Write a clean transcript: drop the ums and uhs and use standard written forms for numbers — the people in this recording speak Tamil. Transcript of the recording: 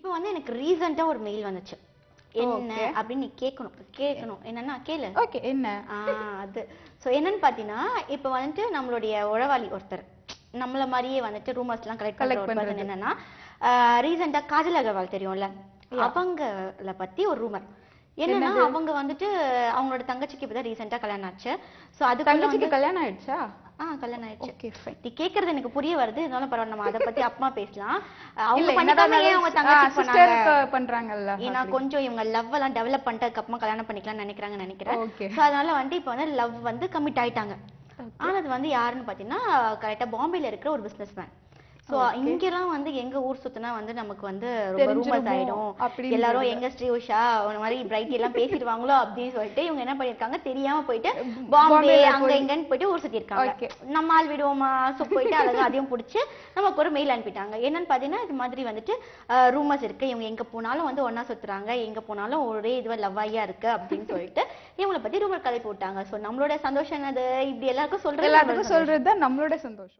இப்போ வந்து எனக்கு ரீசெண்டா ஒரு மெயில் வந்துச்சு. என்ன அப்படின்னு நீ கேட்கணும் என்னன்னா கேளு. ஓகே என்ன அது ஸோ என்னன்னு பார்த்தீங்கன்னா இப்போ வந்துட்டு நம்மளுடைய உழவாளி ஒருத்தர் நம்மள மாதிரியே வந்துட்டு ரூமர்ஸ்லாம் கலெக்ட் பண்ற ஒரு பர்சன் என்னன்னா ரீசெண்டா காஜல் அகர்வால் தெரியும்ல அவங்கள பத்தி ஒரு ரூமர் என்னன்னா அவங்க வந்துட்டு அவங்களோட தங்கச்சிக்கு இப்பதான் ரீசெண்டா கல்யாணம் ஆச்சு. ஸோ அது தங்கச்சிக்கு கல்யாணம் ஆயிடுச்சா? கல்யாணம் ஆயிடுச்சு. Okay fine. நீ கேக்குறது எனக்கு புரிய வருது. இருந்தாலும் பரவாயில்ல நம்ம அத பத்தி அப்புறமா பேசலாம். அவங்க பண்ணிக்காம ஏன் அவங்க தங்கச்சி பண்றாங்கல்ல ஏன்னா கொஞ்சம் இவங்க லவ் எல்லாம் டெவலப் பண்ணிட்டதுக்கு அப்புறமா கல்யாணம் பண்ணிக்கலாம்னு நினைக்கிறேன். ஸோ அதனால வந்து இப்போ வந்து லவ் வந்து கமிட் ஆயிட்டாங்க. ஆனது வந்து யாருன்னு பாத்தீங்கன்னா கரெக்டா பாம்பேல இருக்கிற ஒரு பிசினஸ் மேன். சோ இங்கெல்லாம் வந்து எங்க ஊர் சுத்தினா வந்து நமக்கு வந்து ரொம்ப ரூமர்ஸ் ஆயிடும். எல்லாரும் எங்க ஸ்ரீ உஷா அந்த மாதிரி பிரைட் எல்லாம் பேசிடுவாங்களோ அப்படின்னு சொல்லிட்டு இவங்க என்ன பண்ணிருக்காங்க தெரியாம போயிட்டு பாம்பே அங்க எங்கன்னு போயிட்டு ஊர் சுத்தி இருக்காங்க. நம்ம ஆள் விடுவோமா போயிட்டு அழகா அதையும் பிடிச்சி நமக்கு ஒரு மெயில் அனுப்பிட்டாங்க. என்னன்னு பாத்தீங்கன்னா இது மாதிரி வந்துட்டு ரூமர்ஸ் இருக்கு, இவங்க எங்க போனாலும் வந்து ஒன்னா சுத்துறாங்க, எங்க போனாலும் ஒரே இதுவா லவ்வாயா இருக்கு அப்படின்னு சொல்லிட்டு இவங்களை பத்தி ரூமர் கதை போட்டாங்க. சோ நம்மளோட சந்தோஷம் அது இப்படி எல்லாருக்கும் சொல்றதுதான் நம்மளோட சந்தோஷம்.